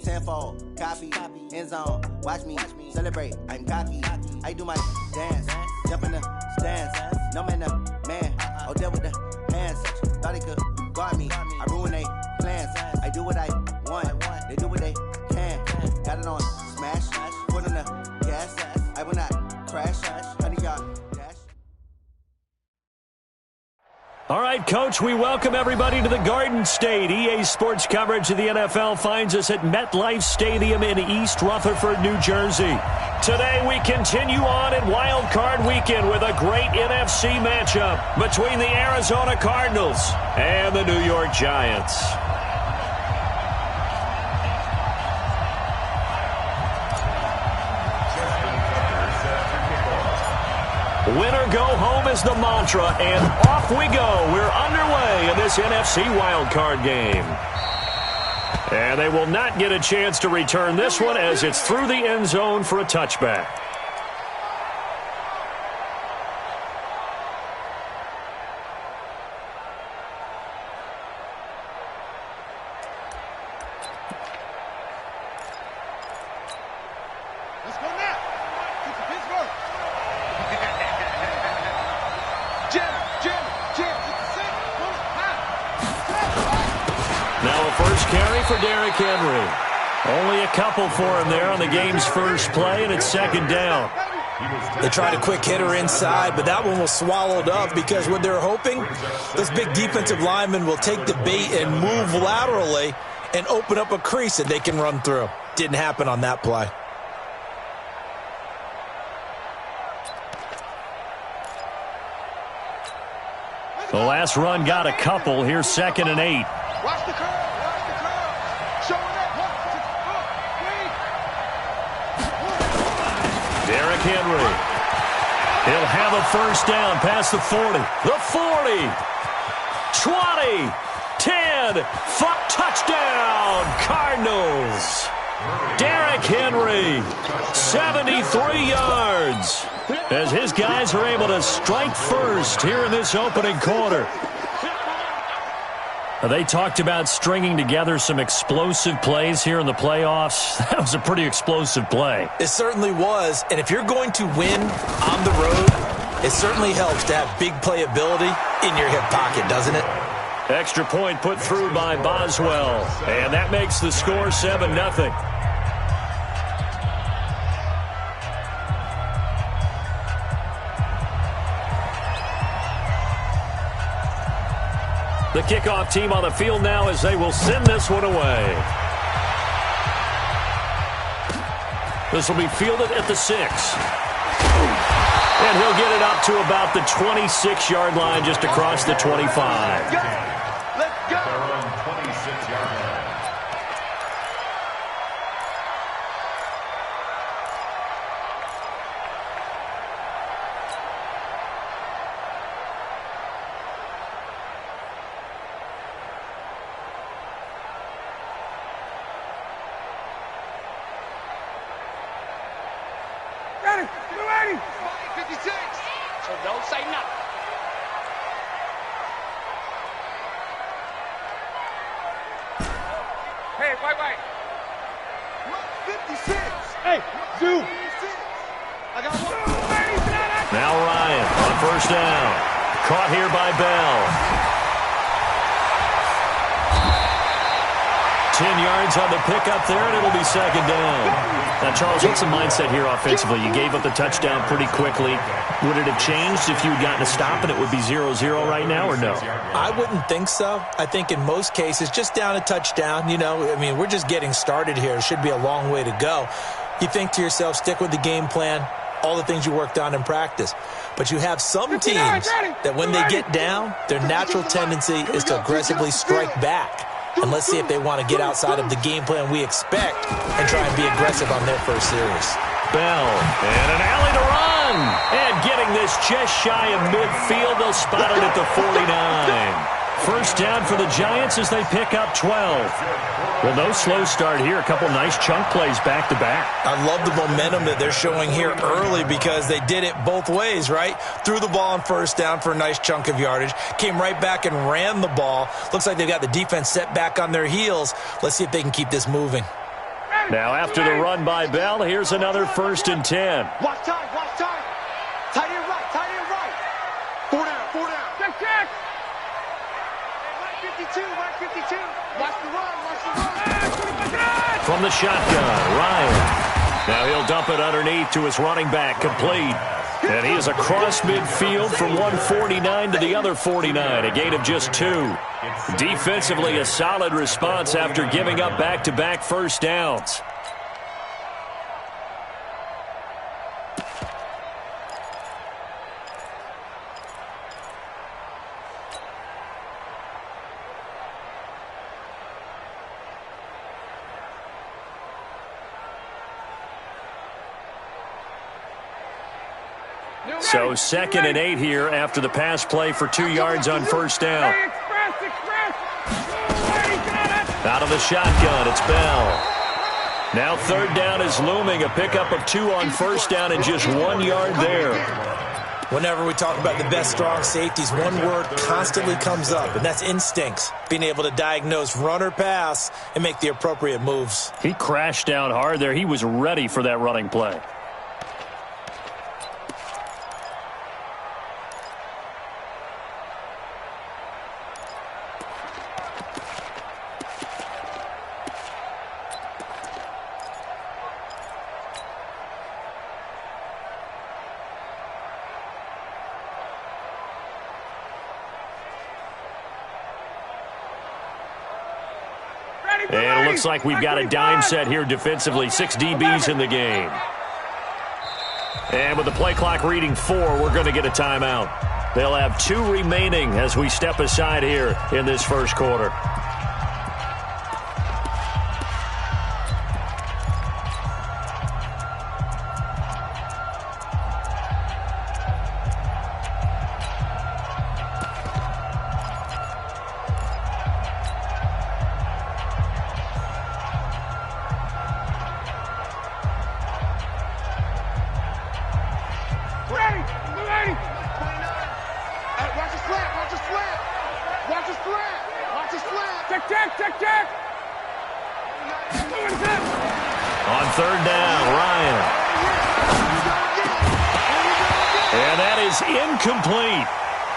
tenfold, copy, end zone. Watch me celebrate. I'm cocky. I do my dance, jump in the stands. No man, man. Oh, deal with the hands. Thought he could guard me. I ruin they plans. I do what I want. They do what they can. Got it on smash. Put on the gas. I will not crash. 100-yard dash. All right, Coach, we welcome everybody to the Garden State. EA Sports coverage of the NFL finds us at MetLife Stadium in East Rutherford, New Jersey. Today we continue on in Wild Card Weekend with a great NFC matchup between the Arizona Cardinals and the New York Giants. Winner go home is the mantra, and off we go. We're underway in this NFC wildcard game. And they will not get a chance to return this one as it's through the end zone for a touchback. Only a couple for him there on the game's first play, and it's second down. They tried a quick hitter inside, but that one was swallowed up because what they're hoping, those big defensive linemen will take the bait and move laterally and open up a crease that they can run through. Didn't happen on that play. The last run got a couple. Here's 2nd and 8. Watch the curve. Derrick Henry. He'll have a first down past the 40. The 40. 20. 10. Touchdown, Cardinals. Derrick Henry. 73 yards. As his guys are able to strike first here in this opening quarter. They talked about stringing together some explosive plays here in the playoffs. That was a pretty explosive play. It certainly was. And if you're going to win on the road, it certainly helps to have big playability in your hip pocket, doesn't it? Extra point put through by Boswell. And that makes the score 7-0. The kickoff team on the field now as they will send this one away. This will be fielded at the 6. And he'll get it up to about the 26-yard line just across the 25. Let's go. Now Ryan on first down. Caught here by Bell. 10 yards on the pickup there, and it'll be second down. Now, Charles, what's the mindset here offensively? You gave up the touchdown pretty quickly. Would it have changed if you had gotten a stop and it would be 0-0 right now, or no? I wouldn't think so. I think in most cases, just down a touchdown, we're just getting started here. It should be a long way to go. You think to yourself, stick with the game plan, all the things you worked on in practice. But you have some teams that when they get down, their natural tendency is to aggressively strike back. And let's see if they want to get outside of the game plan we expect and try and be aggressive on their first series. Bell, and an alley to run. And getting this just shy of midfield, they'll spot it at the 49. First down for the Giants as they pick up 12. Well, no slow start here. A couple nice chunk plays back-to-back. I love the momentum that they're showing here early because they did it both ways, right? Threw the ball on first down for a nice chunk of yardage. Came right back and ran the ball. Looks like they've got the defense set back on their heels. Let's see if they can keep this moving. Now after the run by Bell, here's another 1st and 10. Watch time, watch time. Tight end right, tight end right. 4 down. Check. 152. Watch the run. From the shotgun, Ryan. Now he'll dump it underneath to his running back, complete. And he is across midfield from 149 to the other 49, a gain of just 2. Defensively, a solid response after giving up back-to-back first downs. So 2nd and 8 here after the pass play for 2 yards on first down. Out of the shotgun, it's Bell. Now 3rd down is looming, a pickup of 2 on first down and just 1 yard there. Whenever we talk about the best strong safeties, one word constantly comes up, and that's instincts. Being able to diagnose run or pass and make the appropriate moves. He crashed down hard there. He was ready for that running play. And it looks like we've got a dime set here defensively. 6 DBs in the game. And with the play clock reading 4, we're going to get a timeout. They'll have 2 remaining as we step aside here in this first quarter. On 3rd down, Ryan. And that is incomplete.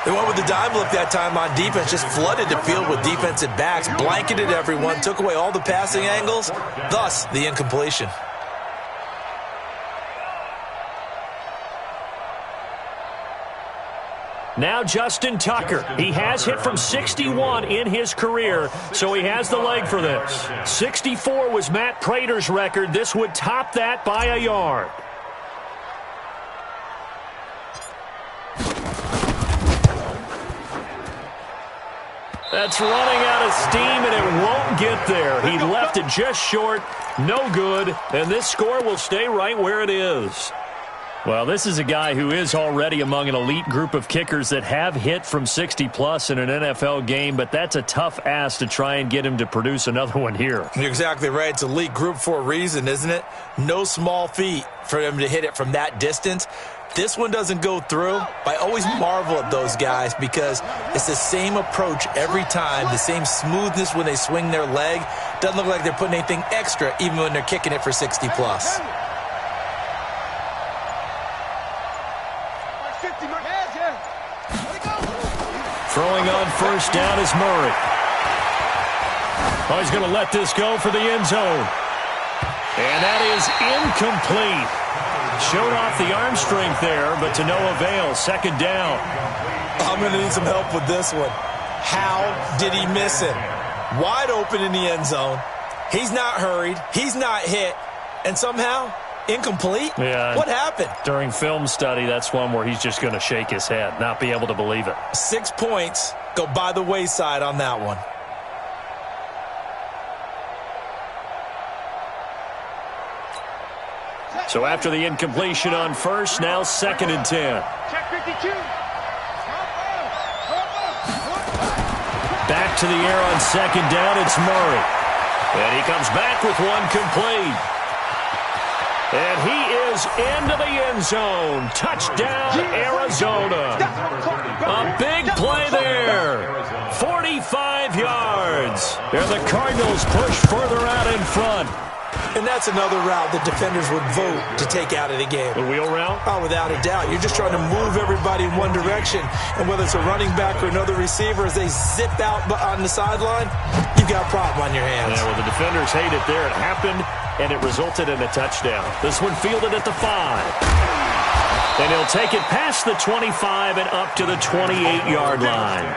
They went with the dime look that time on defense, just flooded the field with defensive backs, blanketed everyone, took away all the passing angles, thus the incompletion. Now Justin Tucker. He has hit from 61 in his career, so he has the leg for this. 64 was Matt Prater's record. This would top that by a yard. That's running out of steam, and it won't get there. He left it just short. No good, and this score will stay right where it is. Well, this is a guy who is already among an elite group of kickers that have hit from 60-plus in an NFL game, but that's a tough ask to try and get him to produce another one here. You're exactly right. It's elite group for a reason, isn't it? No small feat for him to hit it from that distance. This one doesn't go through. I always marvel at those guys because it's the same approach every time, the same smoothness when they swing their leg. Doesn't look like they're putting anything extra even when they're kicking it for 60-plus. Throwing on first down is Murray. Oh, he's going to let this go for the end zone. And that is incomplete. Showed off the arm strength there, but to no avail. 2nd down. I'm going to need some help with this one. How did he miss it? Wide open in the end zone. He's not hurried. He's not hit. And somehow, incomplete? Yeah. What happened? During film study, that's one where he's just going to shake his head, not be able to believe it. 6 points go by the wayside on that one. So after the incompletion on first, now 2nd and 10. Check 52. Back to the air on 2nd down, it's Murray. And he comes back with one complete. And he is into the end zone. Touchdown, Arizona. A big play there. 45 yards. And the Cardinals push further out in front. And that's another route that defenders would vote to take out of the game. The wheel route? Oh, without a doubt. You're just trying to move everybody in one direction. And whether it's a running back or another receiver, as they zip out on the sideline, you've got a problem on your hands. Yeah, well, the defenders hate it there. It happened, and it resulted in a touchdown. This one fielded at the 5. And he'll take it past the 25 and up to the 28-yard line.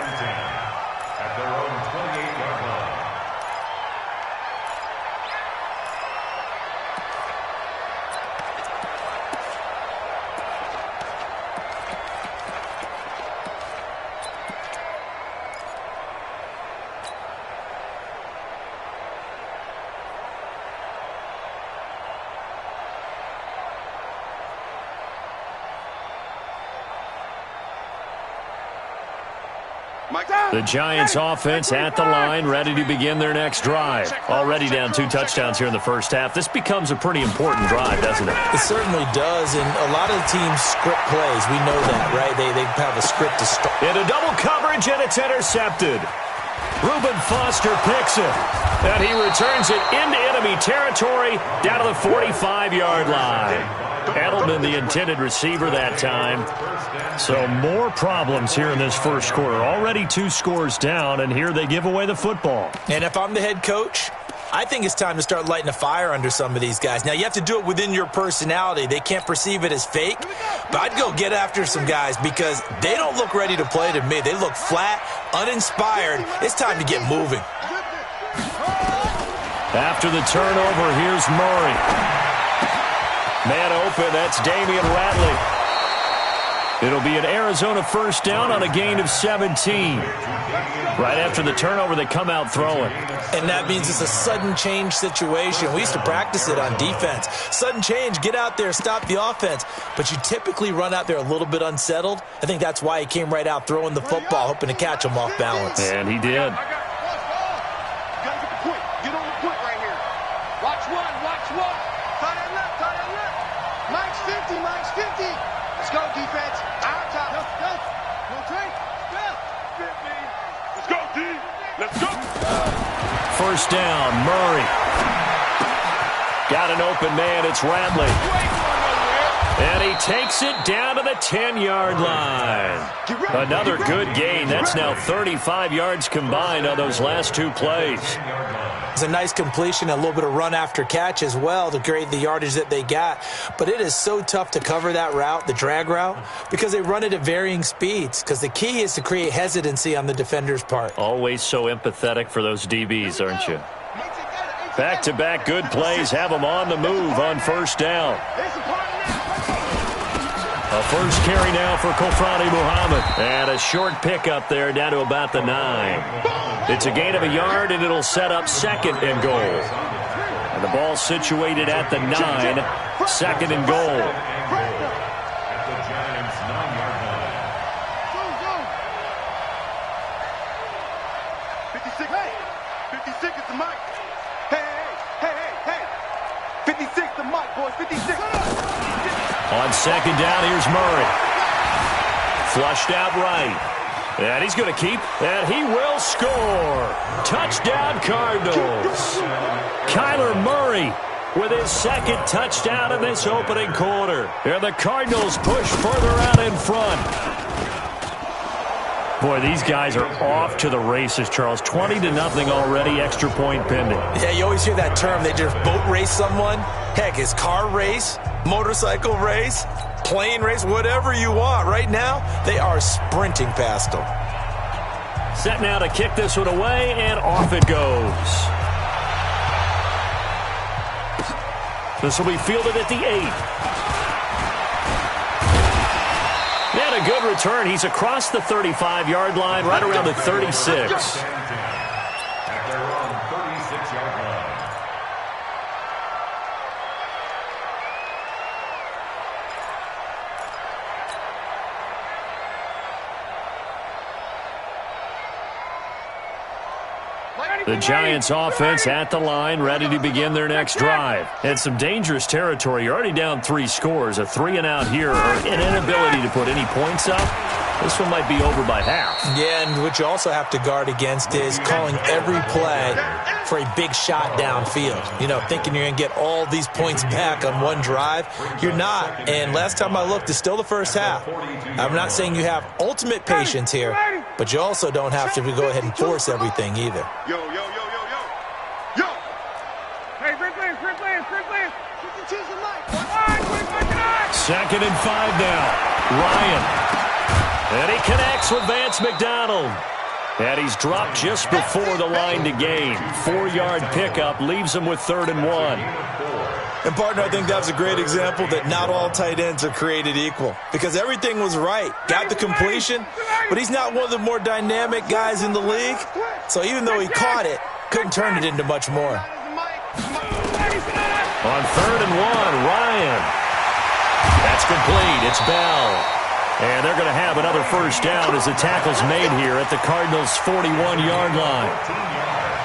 The Giants offense at the line, ready to begin their next drive. Already down 2 touchdowns here in the first half. This becomes a pretty important drive, doesn't it? It certainly does, and a lot of the teams script plays. We know that, right? They have a script to start. Into double coverage, and it's intercepted. Reuben Foster picks it, and he returns it into enemy territory down to the 45-yard line. Edelman, the intended receiver that time. So more problems here in this first quarter. Already 2 scores down, and here they give away the football. And if I'm the head coach, I think it's time to start lighting a fire under some of these guys. Now, you have to do it within your personality. They can't perceive it as fake. But I'd go get after some guys because they don't look ready to play to me. They look flat, uninspired. It's time to get moving. After the turnover, here's Murray. Man open, that's Damian Ratley. It'll be an Arizona first down on a gain of 17. Right after the turnover, they come out throwing. And that means it's a sudden change situation. We used to practice it on defense. Sudden change, get out there, stop the offense. But you typically run out there a little bit unsettled. I think that's why he came right out throwing the football, hoping to catch him off balance. And he did. Let's go, defense. Out top. No trade. Let's go, D. Let's go. First down, Murray. Got an open man. It's Ratley. And he takes it down to the 10-yard line. Another good gain. That's now 35 yards combined on those last 2 plays. It's a nice completion, a little bit of run after catch as well to create the yardage that they got. But it is so tough to cover that route, the drag route, because they run it at varying speeds. Because the key is to create hesitancy on the defender's part. Always so empathetic for those DBs, aren't you? Back-to-back good plays have them on the move on first down. A first carry now for Kofrani Muhammad. And a short pickup there down to about the 9. It's a gain of a yard, and it'll set up 2nd and goal. And the ball situated at the 9, 2nd and goal. At the Giants' 9-yard line. 56 is the mic. Hey. 56 the mic, boys. 56. On 2nd down, here's Murray. Flushed out right. And he's going to keep, and he will score. Touchdown, Cardinals. Kyler Murray with his 2nd touchdown in this opening quarter. And the Cardinals push further out in front. Boy, these guys are off to the races, Charles. 20-0 already, extra point pending. Yeah, you always hear that term. They just boat race someone. Heck, it's car race, motorcycle race, plane race, whatever you want. Right now, they are sprinting past them. Set now to kick this one away, and off it goes. This will be fielded at the 8. And a good return. He's across the 35-yard line, right around the 36. At their own 36-yard line. The Giants offense at the line, ready to begin their next drive. And some dangerous territory. You're already down 3 scores. A 3-and-out here, or an inability to put any points up. This one might be over by half. Yeah, and what you also have to guard against is calling every play for a big shot downfield. You know, thinking you're going to get all these points back on one drive. You're not. And last time I looked, it's still the first half. I'm not saying you have ultimate patience here, but you also don't have to go ahead and force everything either. Yo. Hey, Chris Lance. Second and 5 now. Ryan. And he connects with Vance McDonald. And he's dropped just before the line to gain. 4-yard pickup leaves him with 3rd and 1. And, partner, I think that was a great example that not all tight ends are created equal. Because everything was right. Got the completion, but he's not one of the more dynamic guys in the league. So even though he caught it, couldn't turn it into much more. On 3rd and 1, Ryan. That's complete. It's Bell. And they're going to have another first down as the tackle's made here at the Cardinals' 41-yard line.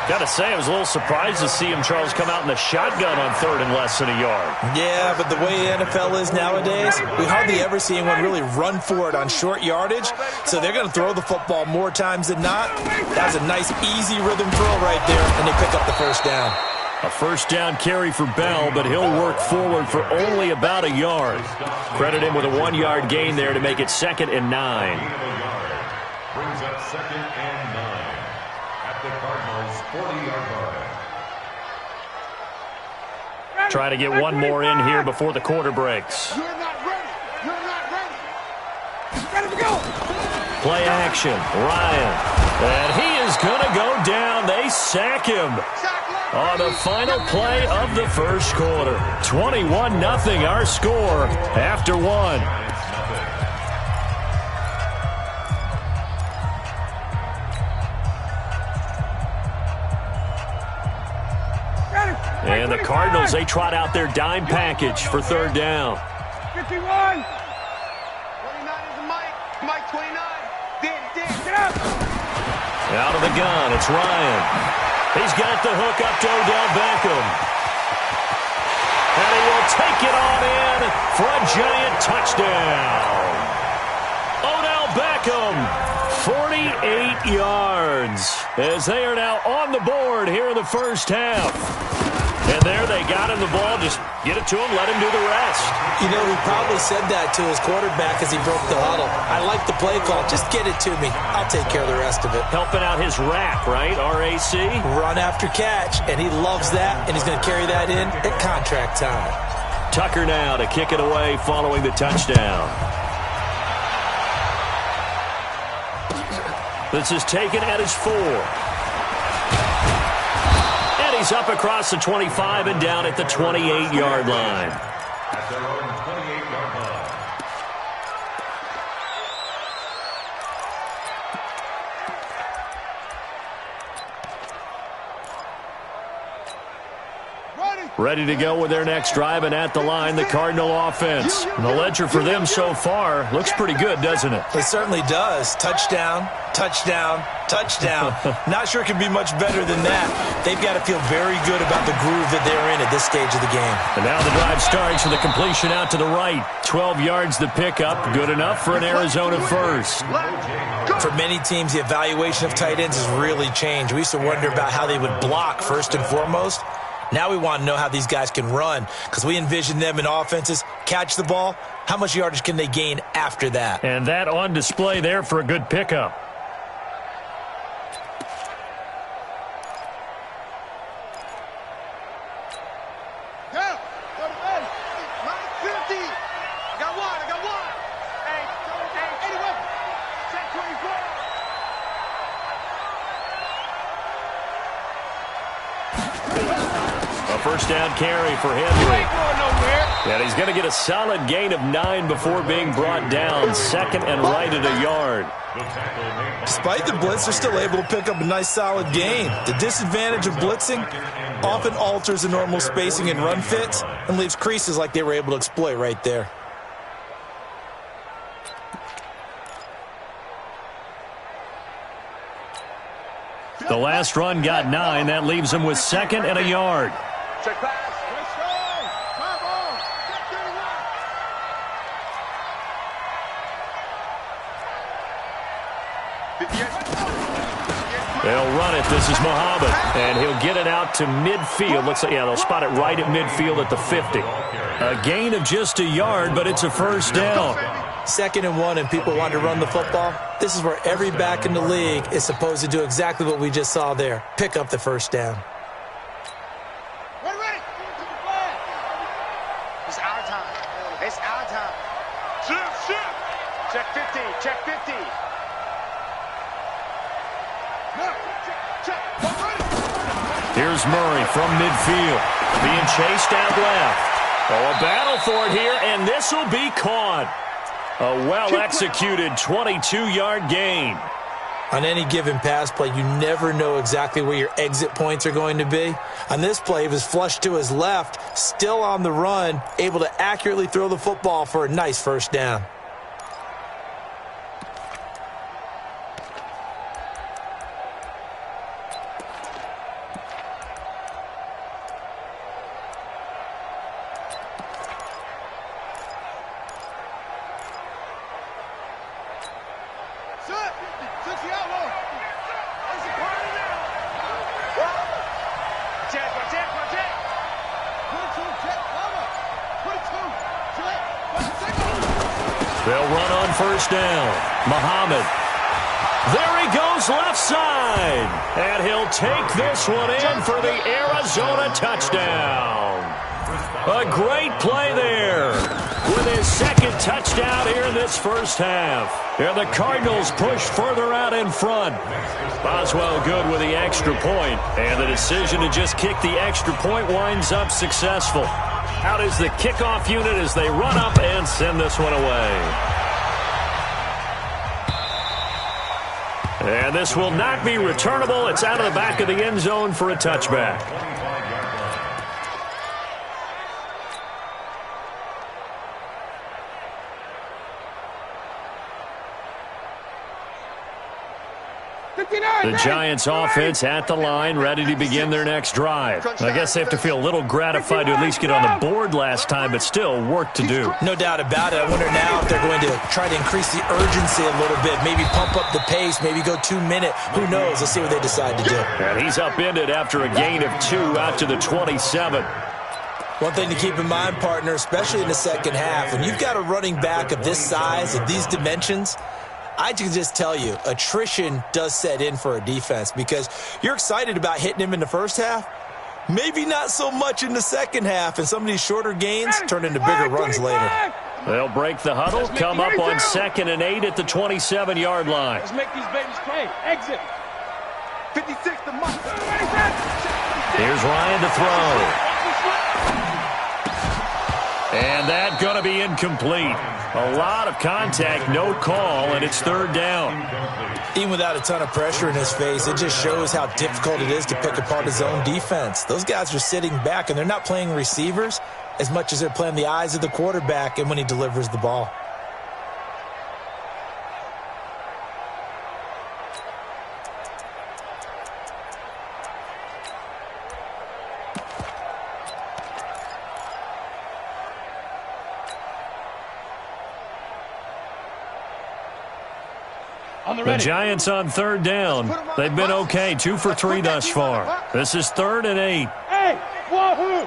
Got to say, I was a little surprised to see him, Charles, come out in the shotgun on 3rd and less than a yard. Yeah, but the way the NFL is nowadays, we hardly ever see anyone really run for it on short yardage. So they're going to throw the football more times than not. That was a nice, easy rhythm throw right there, and they pick up the first down. A first down carry for Bell, but he'll work forward for only about a yard. Credit him with a 1-yard gain there to make it 2nd and 9. Brings up 2nd and 9 at the Cardinals' 40-yard line. Try to get one more in here before the quarter breaks. You're not ready. Ready to go. Play action. Ryan. And he is going to go down. They sack him on the final play of the first quarter. 21-0 our score after 1. And the Cardinals, they trot out their dime package for 3rd down. 51. 29 is the Mike 29. Get up. Out of the gun, it's Ryan. He's got the hook up to Odell Beckham. And he will take it on in for a Giant touchdown. Odell Beckham, 48 yards, as they are now on the board here in the first half. And there they got him the ball. Just get it to him, let him do the rest. You know, he probably said that to his quarterback as he broke the huddle. I like the play call. Just get it to me. I'll take care of the rest of it. Helping out his rack, right? RAC? Run after catch, and he loves that, and he's going to carry that in at contract time. Tucker now to kick it away following the touchdown. This is taken at his 4. He's up across the 25 and down at the 28-yard line. At their own 28-yard line. Ready to go with their next drive, and at the line, the Cardinal offense. And the ledger for them so far looks pretty good, doesn't it? It certainly does. Touchdown, touchdown, touchdown. Not sure it can be much better than that. They've got to feel very good about the groove that they're in at this stage of the game. And now the drive starts with a completion out to the right. 12 yards to pick up. Good enough for an Arizona first. For many teams, the evaluation of tight ends has really changed. We used to wonder about how they would block first and foremost. Now we want to know how these guys can run, because we envision them in offenses, catch the ball, how much yardage can they gain after that? And that on display there for a good pickup. First down carry for Henry. And he's going to get a solid gain of 9 before being brought down. 2nd and right at a yard. Despite the blitz, they're still able to pick up a nice solid gain. The disadvantage of blitzing often alters the normal spacing and run fits and leaves creases like they were able to exploit right there. The last run got 9. That leaves him with 2nd and a yard. Check pass. They'll run it. This is Muhammad. And he'll get it out to midfield. Looks like, yeah, they'll spot it right at midfield at the 50. A gain of just a yard, but it's a first down. 2nd and 1, and people want to run the football. This is where every back in the league is supposed to do exactly what we just saw there. Pick up the first down. Ready. It's our time. It's our time. Shift. Check 50. Check 50. Here's Murray from midfield, being chased out left. Oh, a battle for it here, and this will be caught. A well-executed 22-yard gain. On any given pass play, you never know exactly where your exit points are going to be. On this play, he was flushed to his left, still on the run, able to accurately throw the football for a nice first down. They'll run on first down. Muhammad. There he goes left side. And he'll take this one in for the Arizona touchdown. A great play there with his 2nd touchdown here in this first half. And the Cardinals push further out in front. Boswell good with the extra point. And the decision to just kick the extra point winds up successful. Out is the kickoff unit as they run up and send this one away. And this will not be returnable. It's out of the back of the end zone for a touchback. The Giants offense at the line, ready to begin their next drive. I guess they have to feel a little gratified to at least get on the board last time, but still work to do. No doubt about it. I wonder now if they're going to try to increase the urgency a little bit, maybe pump up the pace, maybe go 2-minute. Who knows? Let's see what they decide to do. And he's upended after a gain of 2 out to the 27. One thing to keep in mind, partner, especially in the second half, when you've got a running back of this size, of these dimensions, I can just tell you, attrition does set in for a defense because you're excited about hitting him in the first half. Maybe not so much in the second half, and some of these shorter gains turn into bigger runs later. They'll break the huddle, come up on 2nd and 8 at the 27-yard line. Let's make these babies play. Exit. 56 to Mike. Here's Ryan to throw. And that's going to be incomplete. A lot of contact, no call, and it's 3rd down. Even without a ton of pressure in his face, it just shows how difficult it is to pick apart his own defense. Those guys are sitting back, and they're not playing receivers as much as they're playing the eyes of the quarterback and when he delivers the ball. The Giants on 3rd down. They've been okay, 2 for 3 thus far. This is 3rd and 8. Hey, wahoo!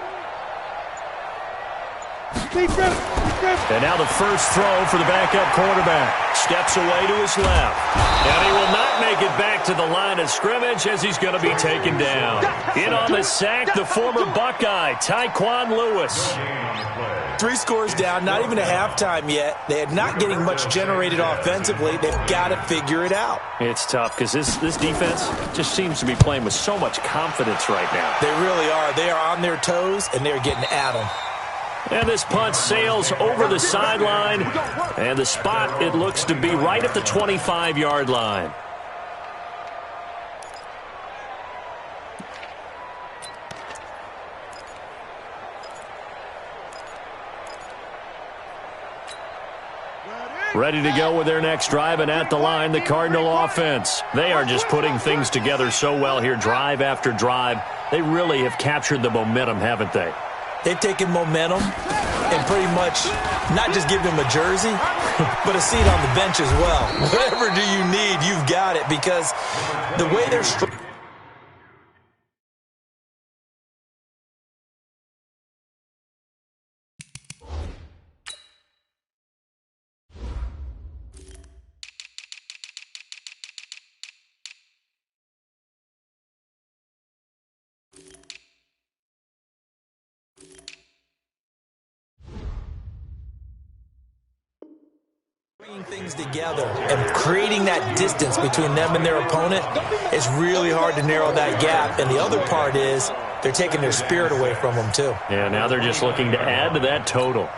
And now the first throw for the backup quarterback. Steps away to his left. And he will not make it back to the line of scrimmage as he's going to be taken down. In on the sack, the former Buckeye, Tyquan Lewis. 3 scores down, not even a halftime yet. They are not getting much generated offensively. They've got to figure it out. It's tough because this defense just seems to be playing with so much confidence right now. They really are. They are on their toes, and they're getting at them. And this punt sails over the sideline. And the spot, it looks to be right at the 25-yard line. Ready to go with their next drive, and at the line, the Cardinal offense. They are just putting things together so well here, drive after drive. They really have captured the momentum, haven't they? They've taken momentum and pretty much not just give them a jersey, but a seat on the bench as well. Whatever do you need, you've got it, because the way they're bringing things together and creating that distance between them and their opponent, it's really hard to narrow that gap. And the other part is they're taking their spirit away from them too. Yeah, now they're just looking to add to that total.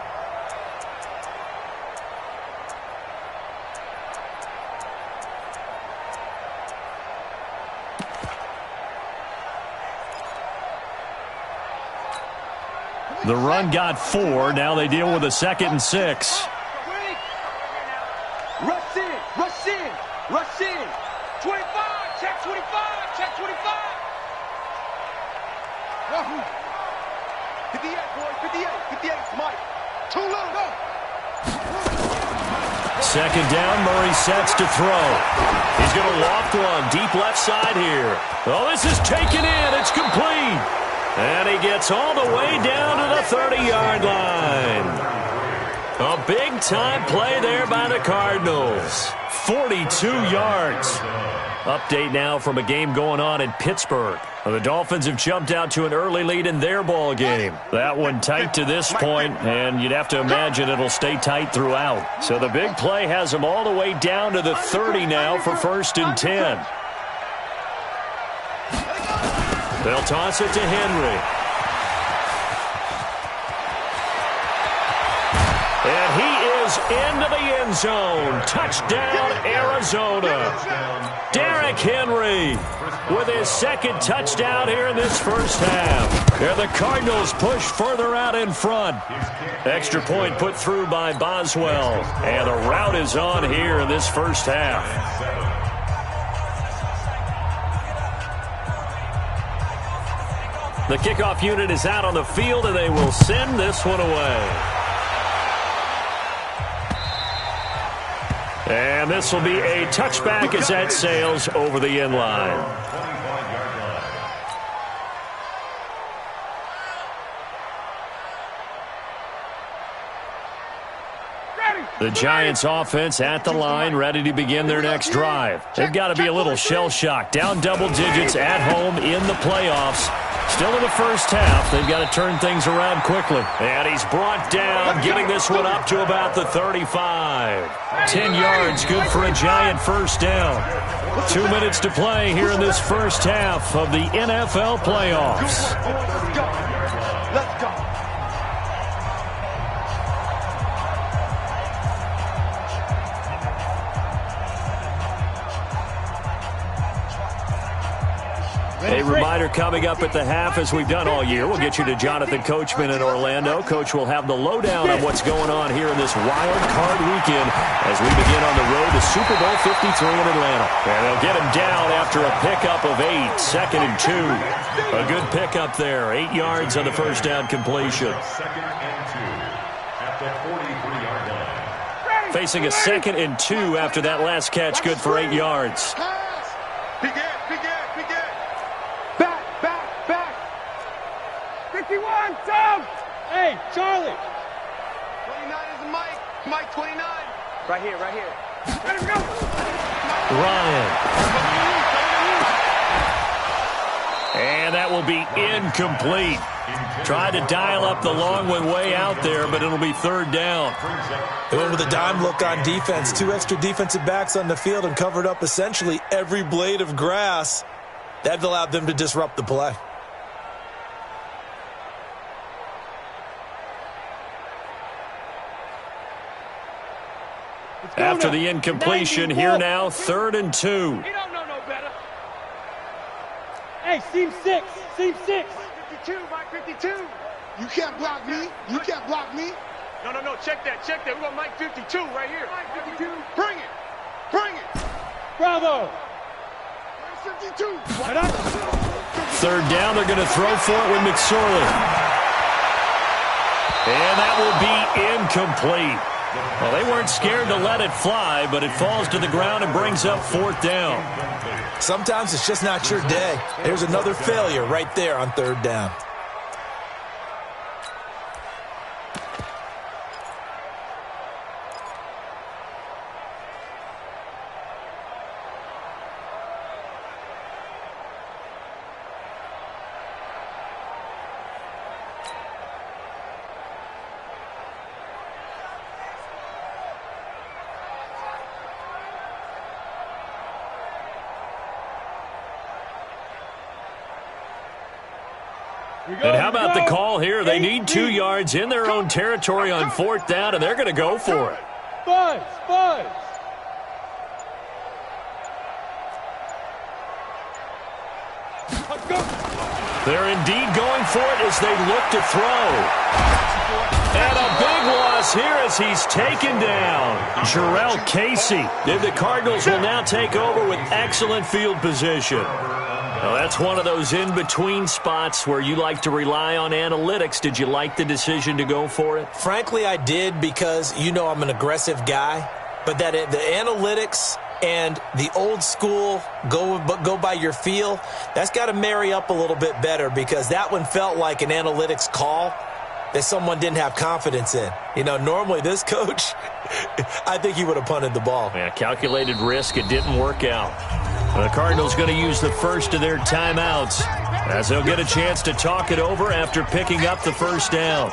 The run got 4. Now they deal with a 2nd and 6. Rush in, rush in, rush in. 25, check 25, check 25. Wahoo. 58, boys, 58, 58, Mike. Too low, go. 2nd down, Murray sets to throw. He's going to loft one deep left side here. Oh, this is taken in. It's complete. And he gets all the way down to the 30-yard line. A big-time play there by the Cardinals. 42 yards. Update now from a game going on in Pittsburgh. The Dolphins have jumped out to an early lead in their ball game. That one tight to this point, and you'd have to imagine it'll stay tight throughout. So the big play has them all the way down to the 30 now for 1st and 10. They'll toss it to Henry. And he is into the end zone. Touchdown, Arizona. Derrick Henry with his 2nd touchdown here in this first half. Here the Cardinals push further out in front. Extra point put through by Boswell. And the route is on here in this first half. The kickoff unit is out on the field, and they will send this one away. And this will be a touchback as that sails over the end line. The Giants offense at the line, ready to begin their next drive. They've got to be a little shell-shocked. Down double digits at home in the playoffs. Still in the first half. They've got to turn things around quickly. And he's brought down, giving this one up to about the 35. 10 yards, good for a Giant first down. 2 minutes to play here in this first half of the NFL playoffs. Let's go. Let's go. A reminder coming up at the half, as we've done all year. We'll get you to Jonathan Coachman in Orlando. Coach will have the lowdown on what's going on here in this wild card weekend as we begin on the road to Super Bowl 53 in Atlanta. And they'll get him down after a pickup of 8, 2nd and 2. A good pickup there, 8 yards on the first down completion. 2nd and 2 at the 43-yard line. Facing a 2nd and 2 after that last catch, good for 8 yards. Big Ed. 51, Tom! Hey, Charlie! 29 is Mike. Mike, 29. Right here, right here. Let him go! Ryan. And that will be incomplete. Tried to dial up the long one way out there, but it'll be 3rd down. They went with a dime look on defense. 2 extra defensive backs on the field and covered up essentially every blade of grass. That allowed them to disrupt the play. After the incompletion, here now, 3rd and 2. He don't know no better. Hey, seam 6. Seam 6. 52, Mike, 52. You can't block me. You can't block me. No, check that. We got Mike 52 right here. Mike 52. Bring it. Bravo. 52. Third down, they're going to throw for it with McSorley. And that will be incomplete. Well, they weren't scared to let it fly, but it falls to the ground and brings up fourth down. Sometimes it's just not your day. There's another failure right there on third down. And how about the call here? They need 2 yards in their own territory on fourth down, and they're going to go for it. Five. They're indeed going for it as they look to throw. And a big loss here as he's taken down. Jarrell Casey. And the Cardinals will now take over with excellent field position. Well, that's one of those in-between spots where you like to rely on analytics. Did you like the decision to go for it? Frankly, I did because you know I'm an aggressive guy. But that the analytics and the old school go by your feel, that's got to marry up a little bit better because that one felt like an analytics call that someone didn't have confidence in. You know, normally this coach, I think he would have punted the ball. Yeah, calculated risk. It didn't work out. The Cardinals going to use the first of their timeouts as they'll get a chance to talk it over after picking up the first down.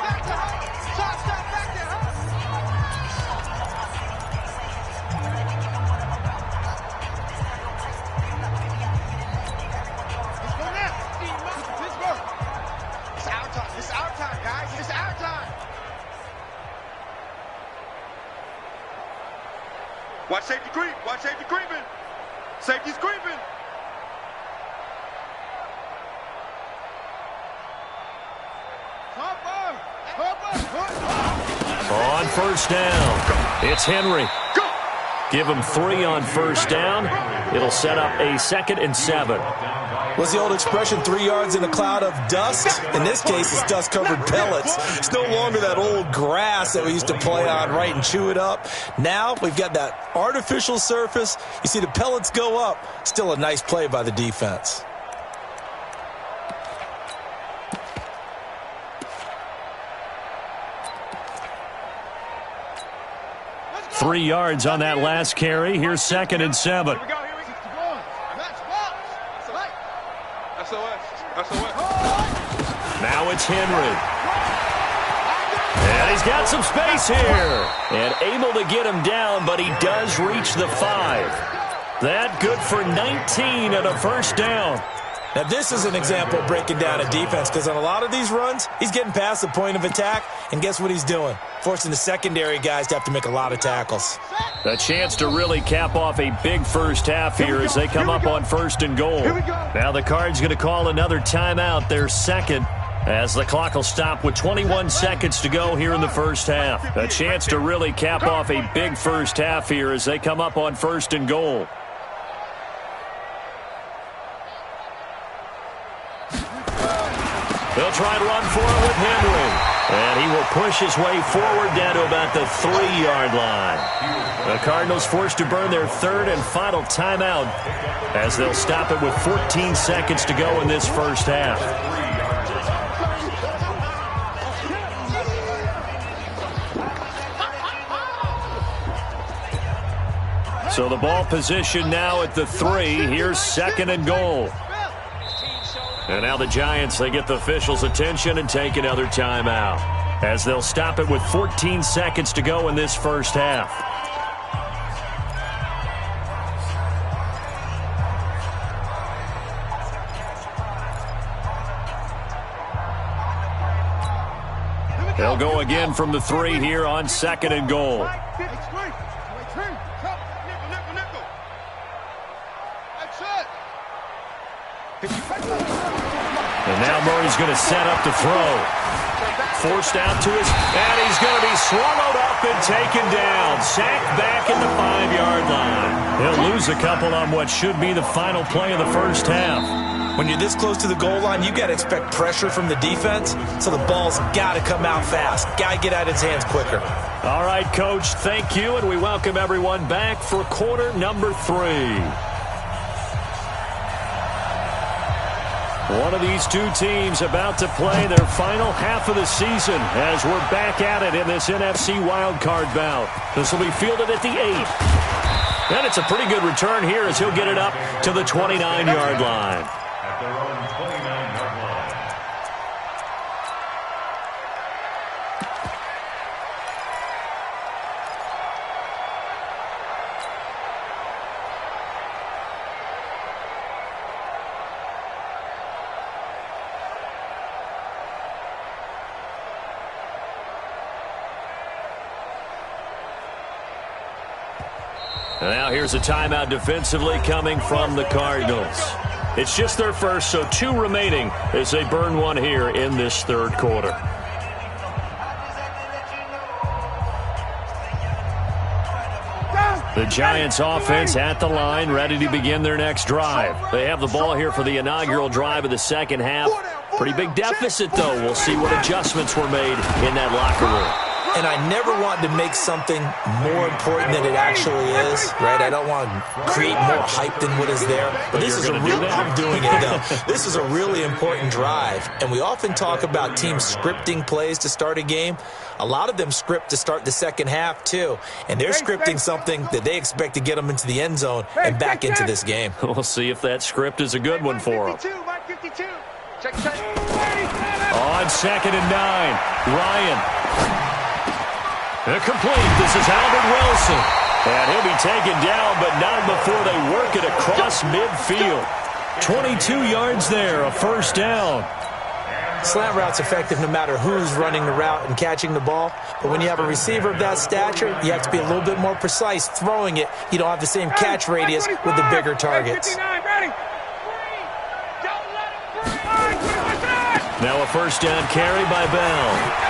Watch safety creep. Watch safety creeping. Safety's creeping. On first down, it's Henry. Give him 3 on first down. It'll set up a 2nd and 7. What's the old expression, 3 yards in a cloud of dust? In this case, it's dust-covered pellets. It's no longer that old grass that we used to play on, right, and chew it up. Now we've got that artificial surface. You see the pellets go up. Still a nice play by the defense. Three yards on that last carry. Here's 2nd and 7. Now it's Henry. And he's got some space here. And able to get him down, but he does reach the 5. That good for 19 and a first down. Now, this is an example of breaking down a defense because on a lot of these runs, he's getting past the point of attack, and guess what he's doing? Forcing the secondary guys to have to make a lot of tackles. A chance to really cap off a big first half here as they come up on 1st and goal. Now the Cards going to call another timeout, their 2nd, as the clock will stop with 21 seconds to go here in the first half. A chance to really cap off a big first half here as they come up on 1st and goal. They'll try and run for it with Henry. And he will push his way forward down to about the 3-yard line. The Cardinals forced to burn their 3rd and final timeout as they'll stop it with 14 seconds to go in this first half. So the ball position now at the 3. Here's 2nd and goal. And now the Giants, they get the officials' attention and take another timeout as they'll stop it with 14 seconds to go in this first half. They'll go again from the 3 here on 2nd and goal. And now Murray's going to set up to throw. Forced out to his, and he's going to be swallowed up and taken down. Sacked back at the 5-yard line. He'll lose a couple on what should be the final play of the first half. When you're this close to the goal line, you got to expect pressure from the defense, so the ball's got to come out fast. Got to get out of his hands quicker. All right, Coach, thank you, and we welcome everyone back for quarter number 3. One of these two teams about to play their final half of the season as we're back at it in this NFC wildcard bout. This will be fielded at the 8. And it's a pretty good return here as he'll get it up to the 29-yard line. At their own 29-yard line. Now here's a timeout defensively coming from the Cardinals. It's just their first, so 2 remaining as they burn one here in this third quarter. The Giants offense at the line, ready to begin their next drive. They have the ball here for the inaugural drive of the second half. Pretty big deficit, though. We'll see what adjustments were made in that locker room. And I never want to make something more important than it actually is, right? I don't want to create more hype than what is there. But this is I'm doing it, though. This is a really important drive. And we often talk about teams scripting plays to start a game. A lot of them script to start the second half, too. And they're scripting something that they expect to get them into the end zone and back into this game. We'll see if that script is a good one for them. On 2nd and 9, Ryan. Complete. This is Albert Wilson. And he'll be taken down, but not before they work it across midfield. 22 yards there, a first down. Slant route's effective no matter who's running the route and catching the ball. But when you have a receiver of that stature, you have to be a little bit more precise throwing it. You don't have the same catch radius with the bigger targets. Now a first down carry by Bell.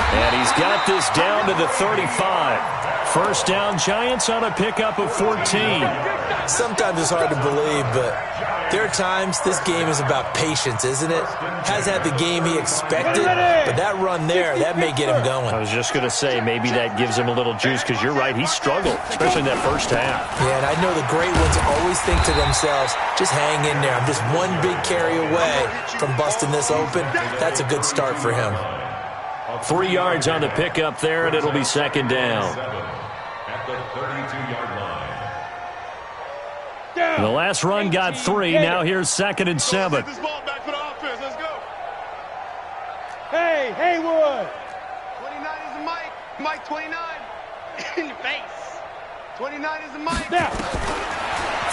And he's got this down to the 35. First down, Giants on a pickup of 14. Sometimes it's hard to believe, but there are times this game is about patience, isn't it? Has had the game he expected, but that run there, that may get him going. I was just going to say, maybe that gives him a little juice, because you're right, he struggled, especially in that first half. Yeah, and I know the great ones always think to themselves, just hang in there. I'm just one big carry away from busting this open. That's a good start for him. 3 yards on the pickup there, and it'll be second down. At the 32-yard line. The last run got 3. Now here's 2nd and 7. This ball back for the offense. Let's go. Hey, Haywood. 29 is the mic. Mike 29. In your face. 29 is the mic. Now.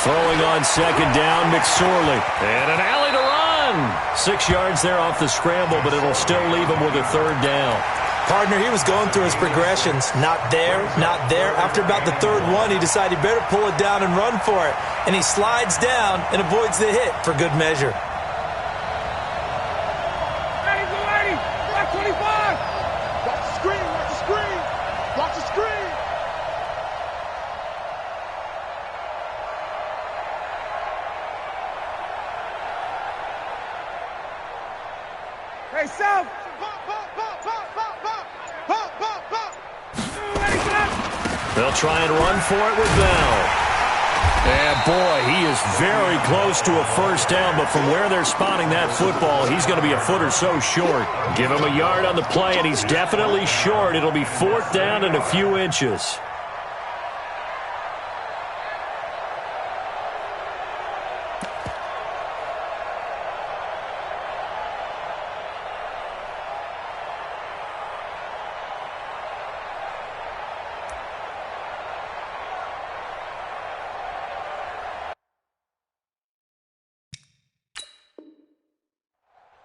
Throwing on second down, McSorley. And an alley to run. 6 yards there off the scramble, but it'll still leave him with a third down. Partner, he was going through his progressions. Not there, not there. After about the third one, he decided he better pull it down and run for it. And he slides down and avoids the hit for good measure. Ready, go ready. Block 25. Watch the screen, watch the screen. Watch the screen. Hey, South. They'll try and run for it with Bell. And boy, he is very close to a first down, but from where they're spotting that football, he's going to be a foot or so short. Give him a yard on the play, and he's definitely short. It'll be 4th down and a few inches.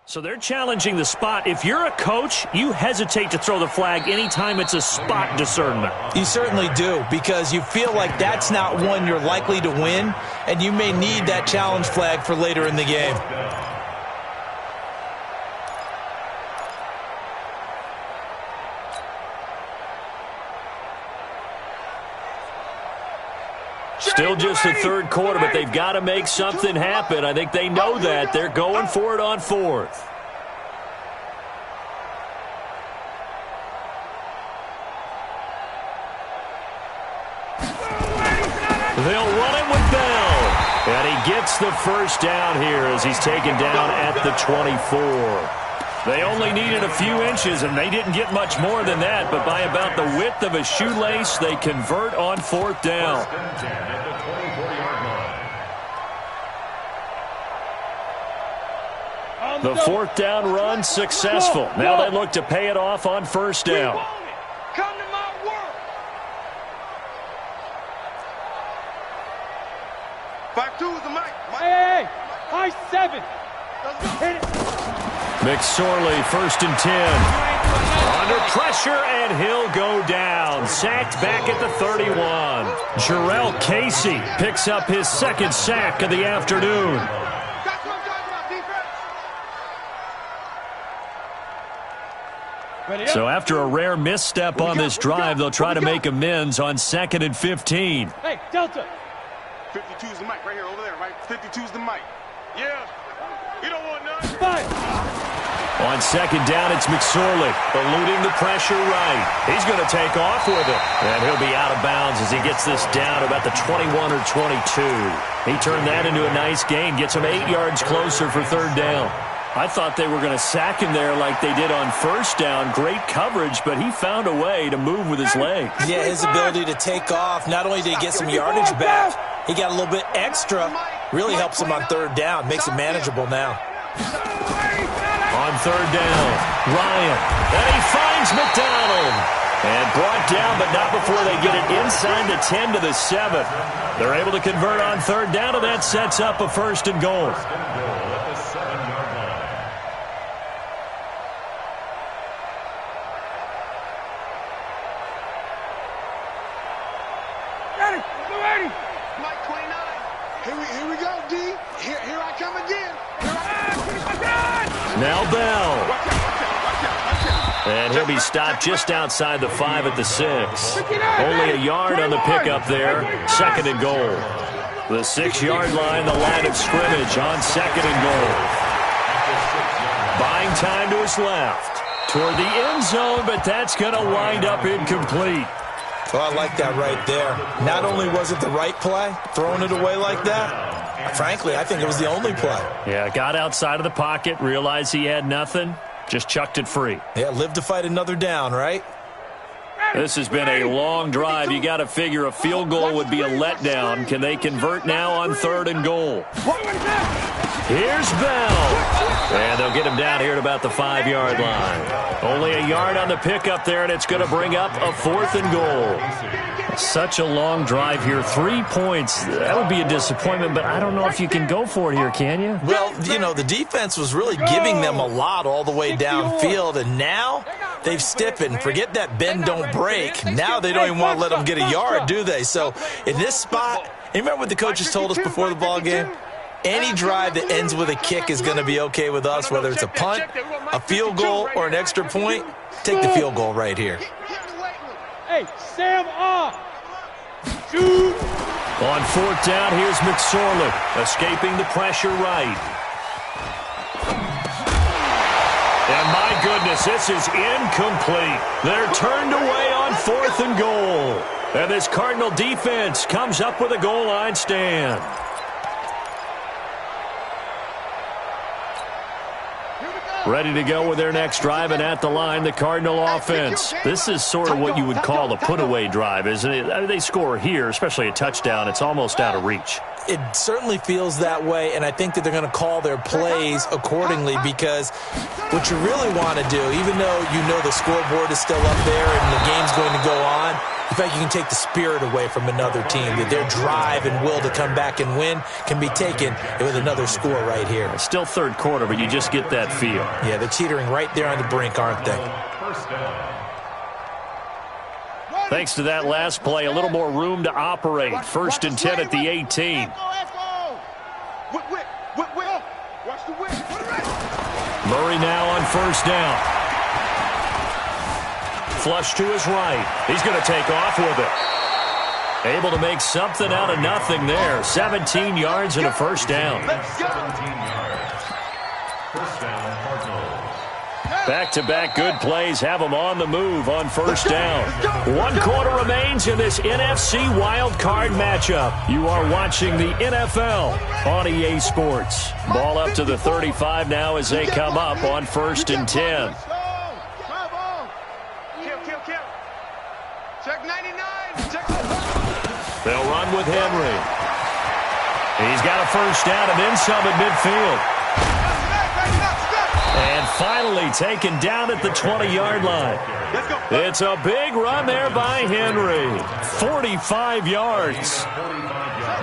So they're challenging the spot. If you're a coach, you hesitate to throw the flag anytime it's a spot discernment. You certainly do, because you feel like that's not one you're likely to win, and you may need that challenge flag for later in the game. Still just the third quarter, but they've got to make something happen. I think they know that. They're going for it on fourth. They'll run it with Bell. And he gets the first down here as he's taken down at the 24. They only needed a few inches, and they didn't get much more than that. But by about the width of a shoelace, they convert on fourth down. The fourth down run successful. Now they look to pay it off on first down. Come to my work. 5-2 is the mic. Hey, high 7. Hit it. McSorley, 1st and 10. Under pressure, and he'll go down. Sacked back at the 31. Jarrell Casey picks up his second sack of the afternoon. That's what I'm talking about, defense. So after a rare misstep on this drive, they'll try to make amends on 2nd and 15. Hey, Delta. 52's the mic right here, over there, right? 52's the mic. Yeah. You don't want none. 5. On 2nd down, it's McSorley, eluding the pressure right. He's going to take off with it. And he'll be out of bounds as he gets this down about the 21 or 22. He turned that into a nice gain, gets him 8 yards closer for third down. I thought they were going to sack him there like they did on first down. Great coverage, but he found a way to move with his legs. Yeah, his ability to take off, not only did he get some yardage back, he got a little bit extra. Really helps him on third down, makes it manageable now. On third down, Ryan, and he finds McDonald. And brought down, but not before they get it inside the 10 to the 7. They're able to convert on third down, and that sets up a 1st and goal. Ready. Mike 29. Here we go, D. Here I come again. Now Bell. Watch out. And he'll be stopped just outside the 5 at the 6. Only a yard on the pickup there. 2nd and goal. The 6-yard line, the line of scrimmage on 2nd and goal. Buying time to his left. Toward the end zone, but that's going to wind up incomplete. Well, I like that right there. Not only was it the right play, throwing it away like that, frankly, I think it was the only play. Yeah, got outside of the pocket, realized he had nothing, just chucked it free. Yeah, live to fight another down, right? This has been a long drive. You got to figure a field goal would be a letdown. Can they convert now on 3rd and goal? Here's Bell. And they'll get him down here at about the 5-yard line. Only a yard on the pickup there, and it's going to bring up a 4th and goal. Such a long drive here. 3 points. That would be a disappointment, but I don't know if you can go for it here, can you? Well, you know, the defense was really giving them a lot all the way downfield, and now they've stiffened. Forget that bend, don't break. Now they don't even want to let them get a yard, do they? So in this spot, you remember what the coaches told us before the ball game? Any drive that ends with a kick is going to be okay with us, whether it's a punt, a field goal, or an extra point. Take the field goal right here. Hey, Sam off. Shoot. On 4th down, here's McSorley, escaping the pressure right. And my goodness, this is incomplete. They're turned away on 4th and goal. And this Cardinal defense comes up with a goal line stand. Ready to go with their next drive, and at the line, the Cardinal offense. This is sort of what you would call a put-away drive, isn't it? I mean, they score here, especially a touchdown. It's almost out of reach. It certainly feels that way, and I think that they're going to call their plays accordingly, because what you really want to do, even though you know the scoreboard is still up there and the game's going to go on, in fact, you can take the spirit away from another team, that their drive and will to come back and win can be taken with another score right here. It's still third quarter, but you just get that feel. Yeah, they're teetering right there on the brink, aren't they? Thanks to that last play, a little more room to operate. 1st and 10 at the 18. Murray now on 1st down. Flush to his right. He's going to take off with it. Able to make something out of nothing there. 17 yards and a first down. 17 yards. First down, Cardinals. Back-to-back good plays have them on the move on first down. 1 quarter remains in this NFC Wild Card matchup. You are watching the NFL on EA Sports. Ball up to the 35 now as they come up on 1st and 10. Check 99. They'll run with Henry. He's got a first down and then some at midfield. And finally taken down at the 20-yard line. It's a big run there by Henry. 45 yards.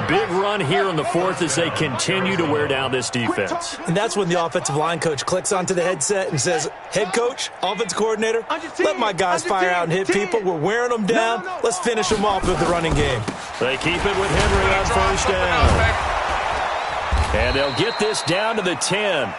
Big run here in the 4th as they continue to wear down this defense. And that's when the offensive line coach clicks onto the headset and says, head coach, offense coordinator, let my guys fire out and hit people. We're wearing them down. Let's finish them off with the running game. They keep it with Henry on first down. And they'll get this down to the 10.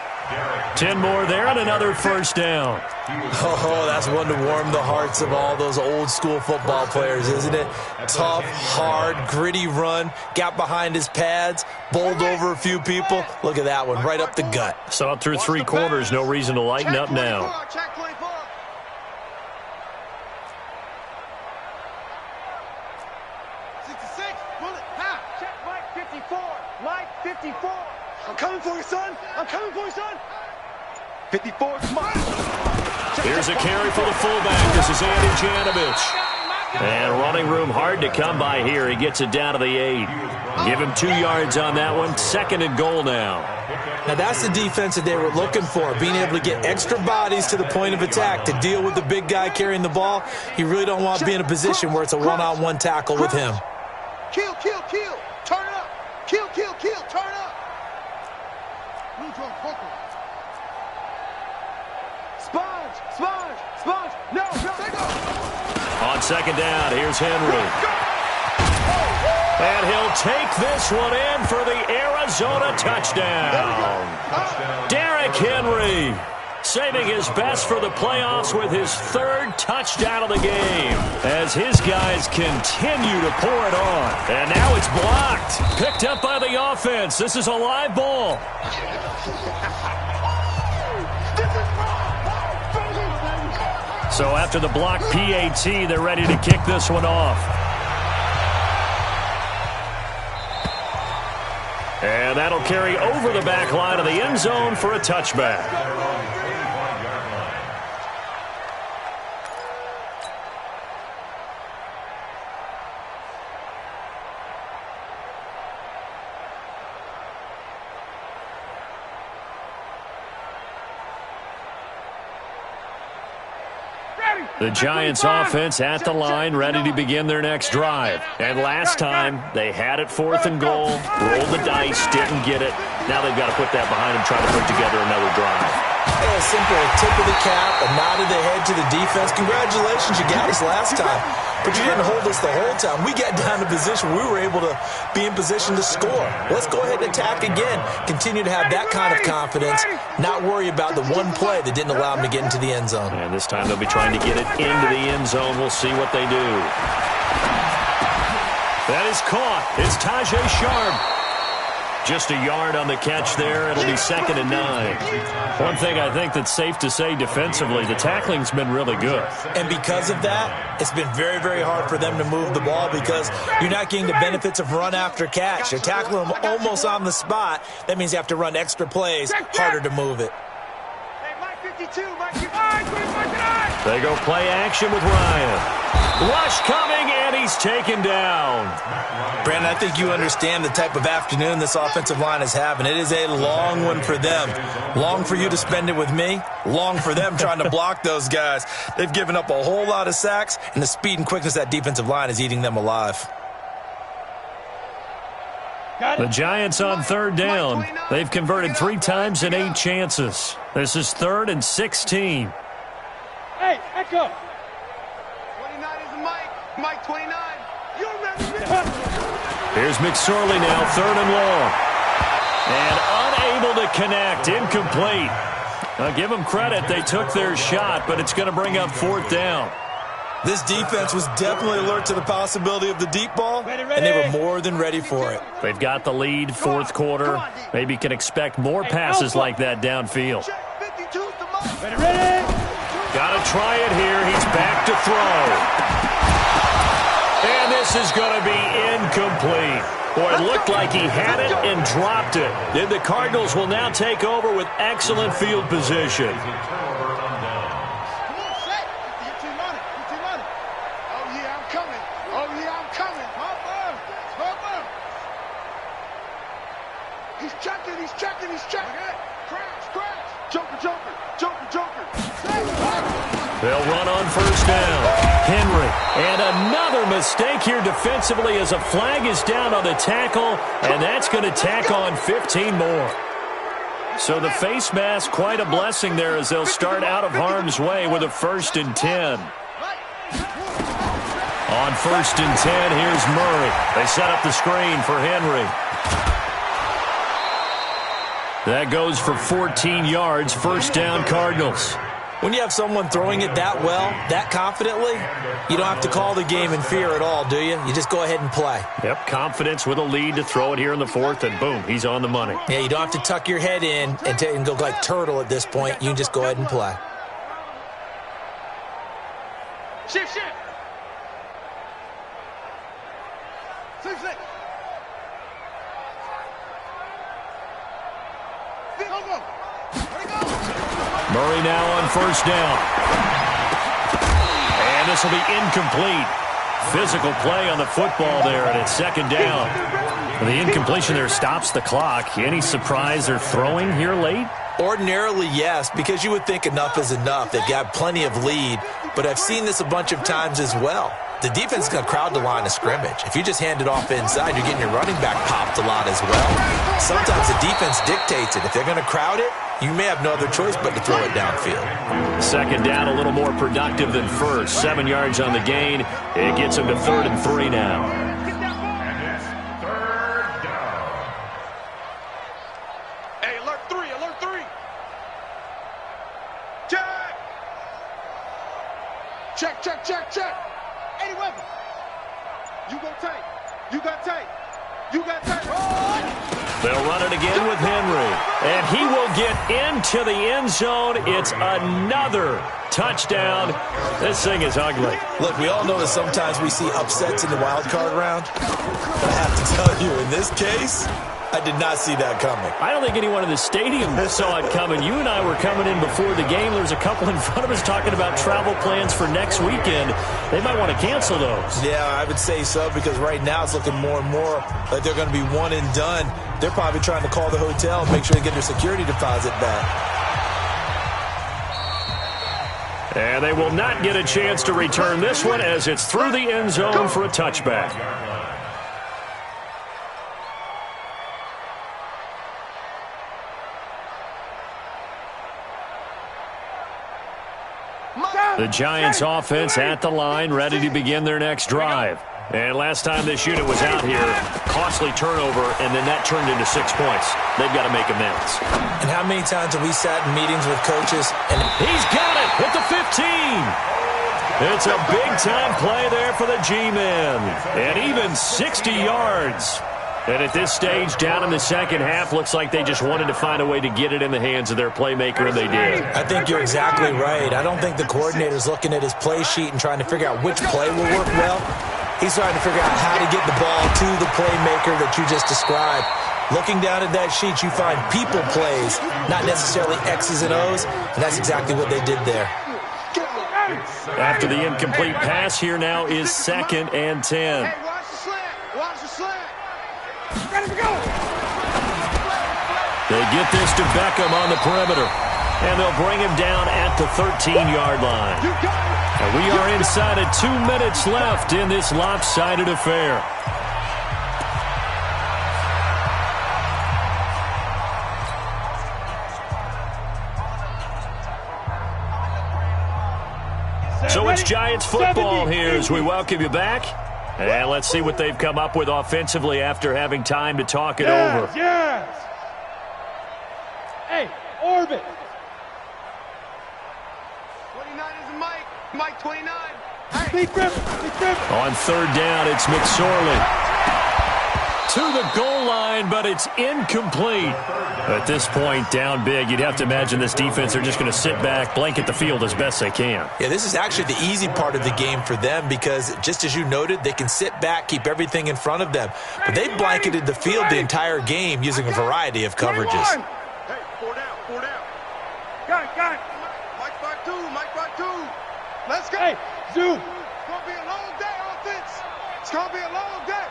10 more there and another first down. Oh, that's one to warm the hearts of all those old school football players, isn't it? Tough, hard, gritty run, got behind his pads, bowled over a few people. Look at that one, right up the gut. Saw it through 3 quarters, no reason to lighten up now. Check 24. 66, bullet, half. Check Mike 54. Mike 54. I'm coming for you, son. I'm coming for you, son. 54 is mine. Here's a carry for the fullback. This is Andy Janovich. And running room hard to come by here. He gets it down to the 8. Give him 2 yards on that one. 2nd and goal now. Now that's the defense that they were looking for, being able to get extra bodies to the point of attack to deal with the big guy carrying the ball. You really don't want to be in a position where it's a one-on-one tackle with him. Kill, kill, kill. Turn it up. Kill, kill, kill. Turn it up. Sponge, sponge, sponge. No, take off. On 2nd down, here's Henry. And he'll take this one in for the Arizona touchdown. Derrick Henry saving his best for the playoffs with his 3rd touchdown of the game as his guys continue to pour it on. And now it's blocked. Picked up by the offense. This is a live ball. So after the block PAT, they're ready to kick this one off. And that'll carry over the back line of the end zone for a touchback. The Giants offense at the line, ready to begin their next drive. And last time, they had it 4th and goal, rolled the dice, didn't get it. Now they've got to put that behind them, try to put together another drive. Yeah, simply a tip of the cap, a nod of the head to the defense. Congratulations, you got us last time. But you didn't hold us the whole time. We got down to position. We were able to be in position to score. Let's go ahead and attack again. Continue to have that kind of confidence. Not worry about the one play that didn't allow them to get into the end zone. And this time they'll be trying to get it into the end zone. We'll see what they do. That is caught. It's Tajay Sharp. Just a yard on the catch there. It'll be 2nd and 9. One thing I think that's safe to say defensively, the tackling's been really good. And because of that, it's been very, very hard for them to move the ball because you're not getting the benefits of run after catch. You're tackling them almost on the spot. That means you have to run extra plays, harder to move it. Hey, Mike 52, Mike 52. They go play action with Ryan. Rush coming, and he's taken down. Brandon, I think you understand the type of afternoon this offensive line is having. It is a long one for them. Long for you to spend it with me. Long for them trying to block those guys. They've given up a whole lot of sacks, and the speed and quickness of that defensive line is eating them alive. The Giants on 3rd down. They've converted 3 times in 8 chances. This is 3rd and 16. Hey, Echo. 29 is Mike. Mike 29. You remember this? Here's McSorley now, 3rd and long. And unable to connect, incomplete. Now give them credit, they took their shot, but it's going to bring up 4th down. This defense was definitely alert to the possibility of the deep ball, and they were more than ready for it. They've got the lead, fourth quarter. Maybe can expect more passes like that downfield. Got to try it here. He's back to throw. And this is going to be incomplete. Boy, it looked like he had it and dropped it. And the Cardinals will now take over with excellent field position. They'll run on first down. Henry. And another mistake here defensively as a flag is down on the tackle, and that's going to tack on 15 more. So the face mask, quite a blessing there as they'll start out of harm's way with a 1st and 10. On 1st and 10, here's Murray. They set up the screen for Henry. That goes for 14 yards, first down Cardinals. When you have someone throwing it that well, that confidently, you don't have to call the game in fear at all, do you? You just go ahead and play. Yep, confidence with a lead to throw it here in the 4th, and boom, he's on the money. Yeah, you don't have to tuck your head in and go like turtle at this point. You can just go ahead and play. Shift. Six. Murray now on first down. And this will be incomplete. Physical play on the football there, and it's 2nd down. The incompletion there stops the clock. Any surprise they're throwing here late? Ordinarily, yes, because you would think enough is enough. They've got plenty of lead, but I've seen this a bunch of times as well. The defense is going to crowd the line of scrimmage. If you just hand it off inside, you're getting your running back popped a lot as well. Sometimes the defense dictates it. If they're going to crowd it, you may have no other choice but to throw it downfield. 2nd down, a little more productive than first. 7 yards on the gain. It gets him to 3rd and 3 now. And it's 3rd down. Hey, alert 3. Check. Any weapon. You got tape. They'll run it again with Henry. And he will get into the end zone. It's another touchdown. This thing is ugly. Look, we all know that sometimes we see upsets in the wild card round. But I have to tell you, in this case, I did not see that coming. I don't think anyone in the stadium saw it coming. You and I were coming in before the game. There was a couple in front of us talking about travel plans for next weekend. They might want to cancel those. Yeah, I would say so, because right now it's looking more and more like they're going to be one and done. They're probably trying to call the hotel and make sure they get their security deposit back. And they will not get a chance to return this one as it's through the end zone for a touchback. The Giants offense at the line, ready to begin their next drive. And last time this unit was out here, costly turnover, and then that turned into 6 points. They've got to make amends. And how many times have we sat in meetings with coaches? And he's got it at the 15. It's a big-time play there for the G-men. And even 60 yards. And at this stage, down in the second half, looks like they just wanted to find a way to get it in the hands of their playmaker, and they did. I think you're exactly right. I don't think the coordinator's looking at his play sheet and trying to figure out which play will work well. He's trying to figure out how to get the ball to the playmaker that you just described. Looking down at that sheet, you find people plays, not necessarily X's and O's, and that's exactly what they did there. After the incomplete pass, here now is 2nd and 10. Hey, watch the slant. Watch the slant. They get this to Beckham on the perimeter, and they'll bring him down at the 13-yard line. And we are inside of 2 minutes left in this lopsided affair. So it's Giants football here as we welcome you back. And let's see what they've come up with offensively after having time to talk it over. Yes! Hey, orbit! 29 is Mike. Mike 29. On third down, it's McSorley. To the goal line, but it's incomplete. At this point, down big, you'd have to imagine this defense are just going to sit back, blanket the field as best they can. Yeah, this is actually the easy part of the game for them because, just as you noted, they can sit back, keep everything in front of them. But they blanketed the field the entire game using a variety of coverages. Hey, 4 down, 4 down. Got it. Mike by two. Let's go. Hey, Zoo. It's going to be a long day, offense. It's going to be a long day.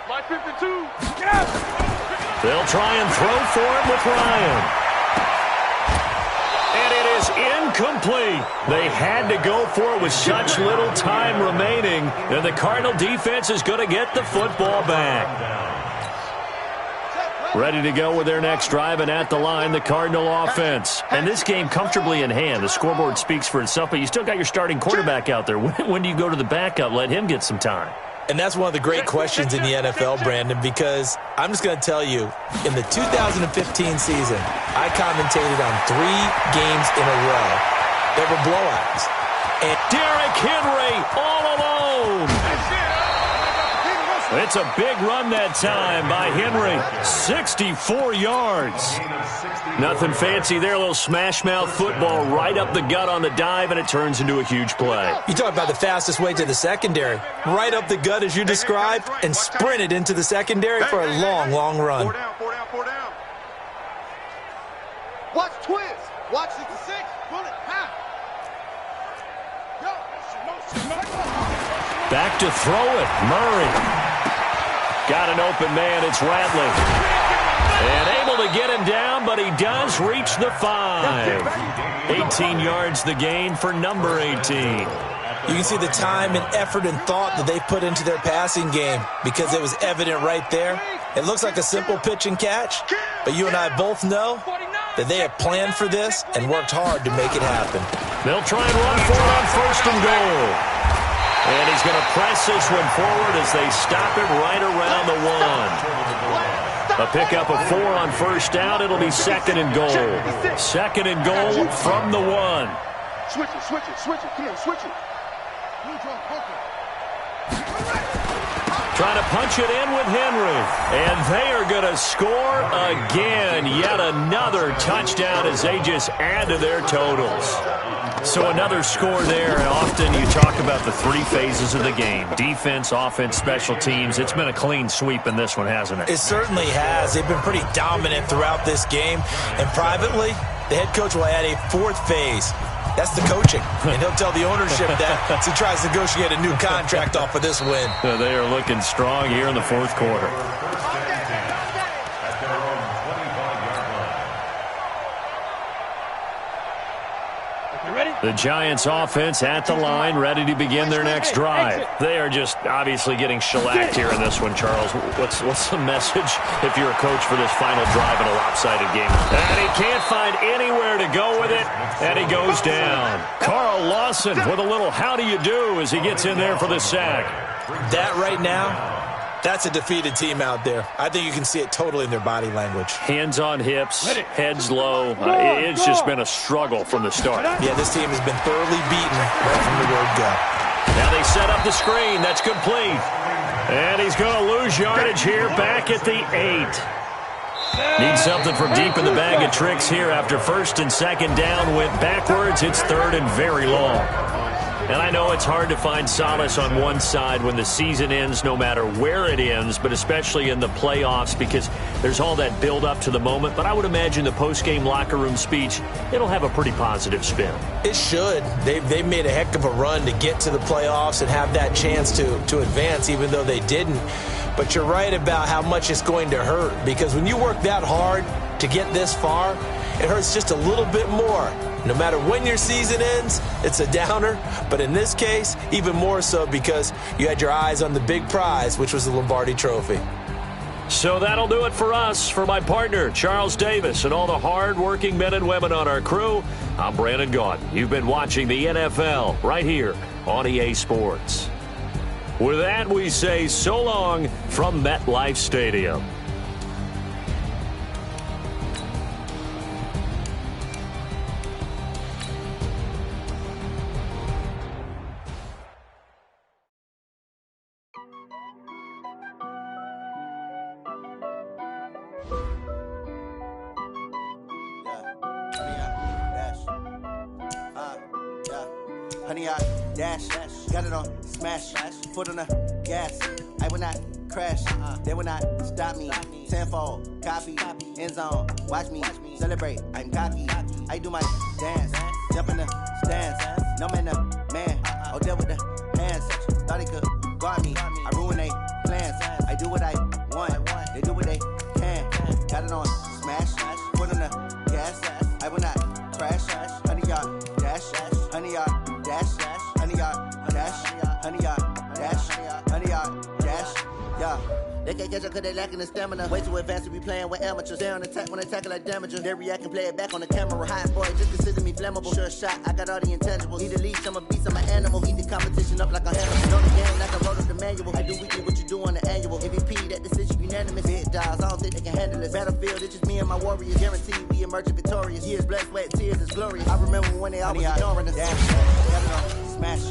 Line 52. Get out. They'll try and throw for it with Ryan. And it is incomplete. They had to go for it with such little time remaining. And the Cardinal defense is going to get the football back. Ready to go with their next drive, and at the line, the Cardinal offense. And this game comfortably in hand. The scoreboard speaks for itself, but you still got your starting quarterback out there. When do you go to the backup? Let him get some time. And that's one of the great questions in the NFL, Brandon, because I'm just going to tell you, in the 2015 season, I commentated on 3 games in a row. They were blowouts. And Derrick Henry all alone. It's a big run that time by Henry. 64 yards. Nothing fancy there. A little smash-mouth football right up the gut on the dive, and it turns into a huge play. You talk about the fastest way to the secondary. Right up the gut, as you described, and sprinted into the secondary for a long, long run. 4 down. Watch twist. Watch it to 6. Bullet. Back to throw it. Murray. Got an open man. It's Radley. And able to get him down, but he does reach the 5. 18 yards the gain for number 18. You can see the time and effort and thought that they put into their passing game because it was evident right there. It looks like a simple pitch and catch, but you and I both know that they have planned for this and worked hard to make it happen. They'll try and run for it on first and goal. And he's going to press this one forward as they stop it right around the 1. A pickup of 4 on first down. It'll be second and goal. Second and goal from the 1. Switch it. Come on, switch it. Trying to punch it in with Henry. And they are going to score again. Yet another touchdown as they just add to their totals. So another score there, and often you talk about the 3 phases of the game. Defense, offense, special teams. It's been a clean sweep in this one, hasn't it? It certainly has. They've been pretty dominant throughout this game. And privately, the head coach will add a 4th phase. That's the coaching. And he'll tell the ownership that as he tries to negotiate a new contract off of this win. They are looking strong here in the 4th quarter. The Giants offense at the line, ready to begin their next drive. They are just obviously getting shellacked here in this one, Charles. What's the message if you're a coach for this final drive in a lopsided game? And he can't find anywhere to go with it, and he goes down. Carl Lawson with a little how do you do as he gets in there for the sack. That right now, that's a defeated team out there. I think you can see it totally in their body language. Hands on hips, heads low. It's just been a struggle from the start. Yeah, this team has been thoroughly beaten right from the word go. Now they set up the screen. That's complete. And he's going to lose yardage here back at the 8. Needs something from deep in the bag of tricks here after first and second down went backwards. It's third and very long. And I know it's hard to find solace on one side when the season ends, no matter where it ends, but especially in the playoffs because there's all that build up to the moment. But I would imagine the post-game locker room speech, it'll have a pretty positive spin. It should. They've made a heck of a run to get to the playoffs and have that chance to advance, even though they didn't. But you're right about how much it's going to hurt because when you work that hard to get this far, it hurts just a little bit more. No matter when your season ends, it's a downer. But in this case, even more so because you had your eyes on the big prize, which was the Lombardi Trophy. So that'll do it for us. For my partner, Charles Davis, and all the hard-working men and women on our crew, I'm Brandon Gaudin. You've been watching the NFL right here on EA Sports. With that, we say so long from MetLife Stadium. Honey, I dash, got it on smash, foot on the gas. I will not crash, they will not stop me. Tenfold, copy, end zone, watch me celebrate. I'm cocky, I do my dance, jump in the stands. No man, man, oh deal with the hands. Thought he could guard me, I ruin they plans. I do what I want, they do what they can. Got it on smash, foot on the gas. I will not crash, honey, y'all dash, honey, y'all dash, honey, y'all dash, honey, y'all dash, honey, y'all dash, yeah. They can't catch up cause they lacking the stamina. Way too advanced to be playing with amateurs. They on attack when they tackle like damager. They react and play it back on the camera. Hot boy, just consider me flammable. Sure shot, I got all the intangibles. Need a leash, I'm a beast, I'm an animal. Eat the competition up like a hammer. Know the game like I wrote up the manual. I do weekly what you do on the annual. MVP, that decision unanimous. Big dogs, I don't think they can handle it. Battlefield, it's just me and my warriors. Guaranteed we emerge victorious. Years, blood, sweat, tears, it's glorious. I remember when they always ignoring us. Dash, got it on smash,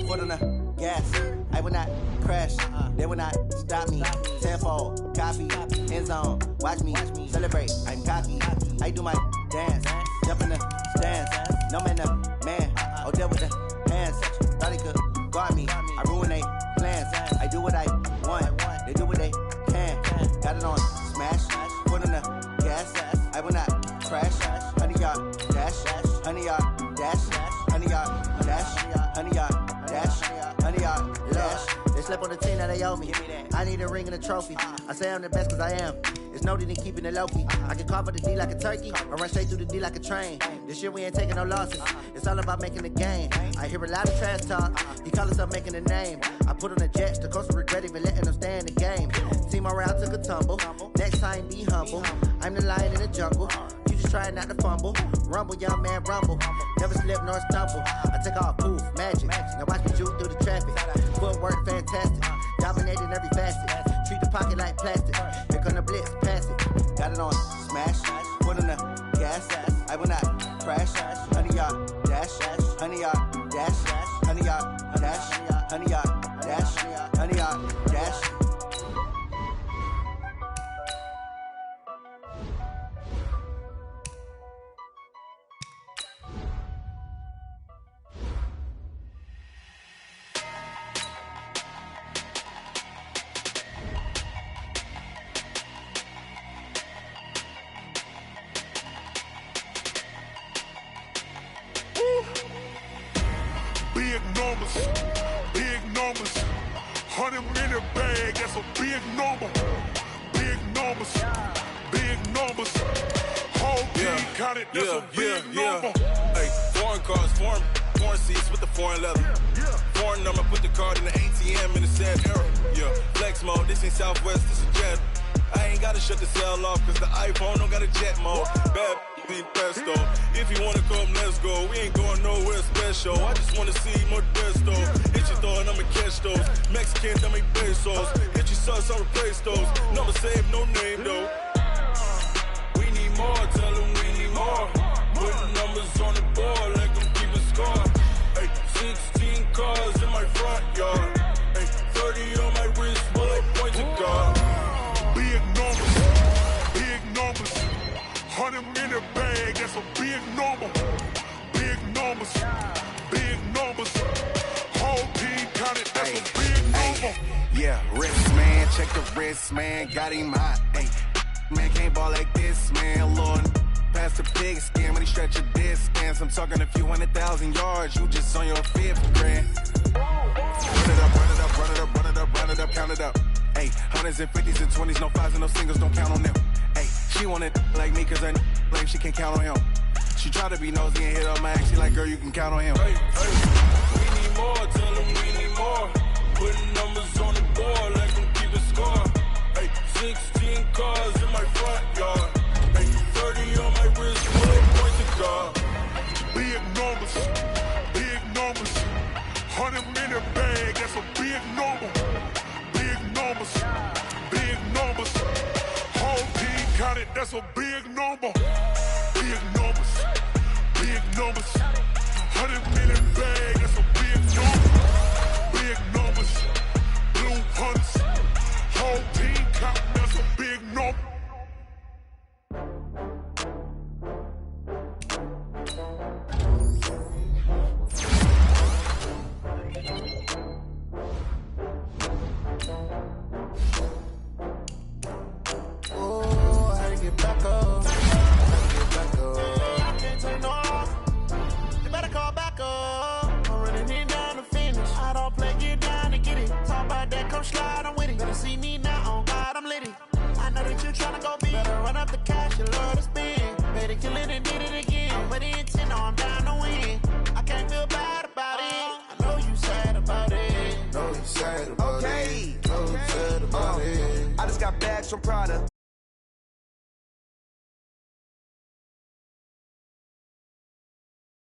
foot on the gas. I will not crash, they will not stop me. Tenfold, copy, end zone, watch me celebrate. I'm cocky, I do my dance, jump in the stands. No man, man, oh deal with the hands. Thought he could guard me, I ruin they plans. I do what I want, they do what they can. Got it on smash, foot on the gas. I will not crash, honey, y'all dash, honey, y'all dash, honey, y'all dash, honey, y'all dash, honey, y'all dash. They slept on the team that they owe me. I need a ring and a trophy. I say I'm the best cause I am. It's noted in keeping it low-key. I can carve up the D like a turkey or run straight through the D like a train. This year we ain't taking no losses. It's all about making the game. I hear a lot of trash talk. He call himself making a name. I put on the jets. The coach will regret even letting them stay in the game. Team morale took a tumble. Next time be humble. I'm the lion in the jungle. You just try not to fumble. Rumble, young man, rumble. Never slip nor stumble. I take off, poof, magic. Now watch me juke through the traffic. Footwork fantastic. Dominating every facet. Treat the pocket like plastic. Here come the blitz, pass it. Got it on smash. Foot on the gas. I will not crash. Honey, y'all dash. Honey, y'all dash. Honey, y'all dash. Honey, y'all dash. Honey, y'all dash. Big numbers, 100 in the bag, that's a big number. Big numbers, whole team counted, that's a big number. Hey, foreign cars, foreign seats with the foreign leather. Foreign number, put the card in the ATM in the sad era. Yeah, flex mode, this ain't Southwest, this is Jet. I ain't gotta shut the cell off, cause the iPhone don't got a jet mode. Bad ain't pesto. If you wanna come, let's go. We ain't going nowhere special. I just wanna see more pesto. Hit your thought, I'ma catch those. Mexican, I make pesos. Hit your sus, I'll replace those. Number save, no name though. We need more, tell them we need more. Putting numbers on the board like I'm keeping score. Hey, 16 cars in my front yard. Hey, 30 on my wrist while I point to God. Big numbers, 100 in the bag, that's a big number. Big numbers, whole team counted, that's a big number. Yeah, wrist man, check the wrist man, got him hot. Ay, man can't ball like this, man. Lord, past the pig skin when he stretch a distance. I'm talking a few 100,000 yards, you just on your fifth grand. Run it up, count it up. Ay, hundreds and 50s and 20s, no fives and no singles, don't count on them. Ay, she want it like me, cause her like she can count on him. She try to be nosy and hit up my ass, she like, girl, you can count on him. Hey, we need more, tell them we need more. Putting numbers on the board like I'm keeping score. Hey, 16 cars in my front yard. Hey, 30 on my wrist, while I point to God. Big numbers, 100 in the bag, that's a big number. Big numbers, whole team counted, that's a big number. Big numbers, 100 million bag, that's a big number. Big numbers, blue 100. gon' be. Better run up the cash, you love to spend. Better kill it and did it again. I'm with the intent, no, I'm down to win. I can't feel bad about it. I know you sad about it. Know you sad about it. Know you sad about it. I just got bags from Prada.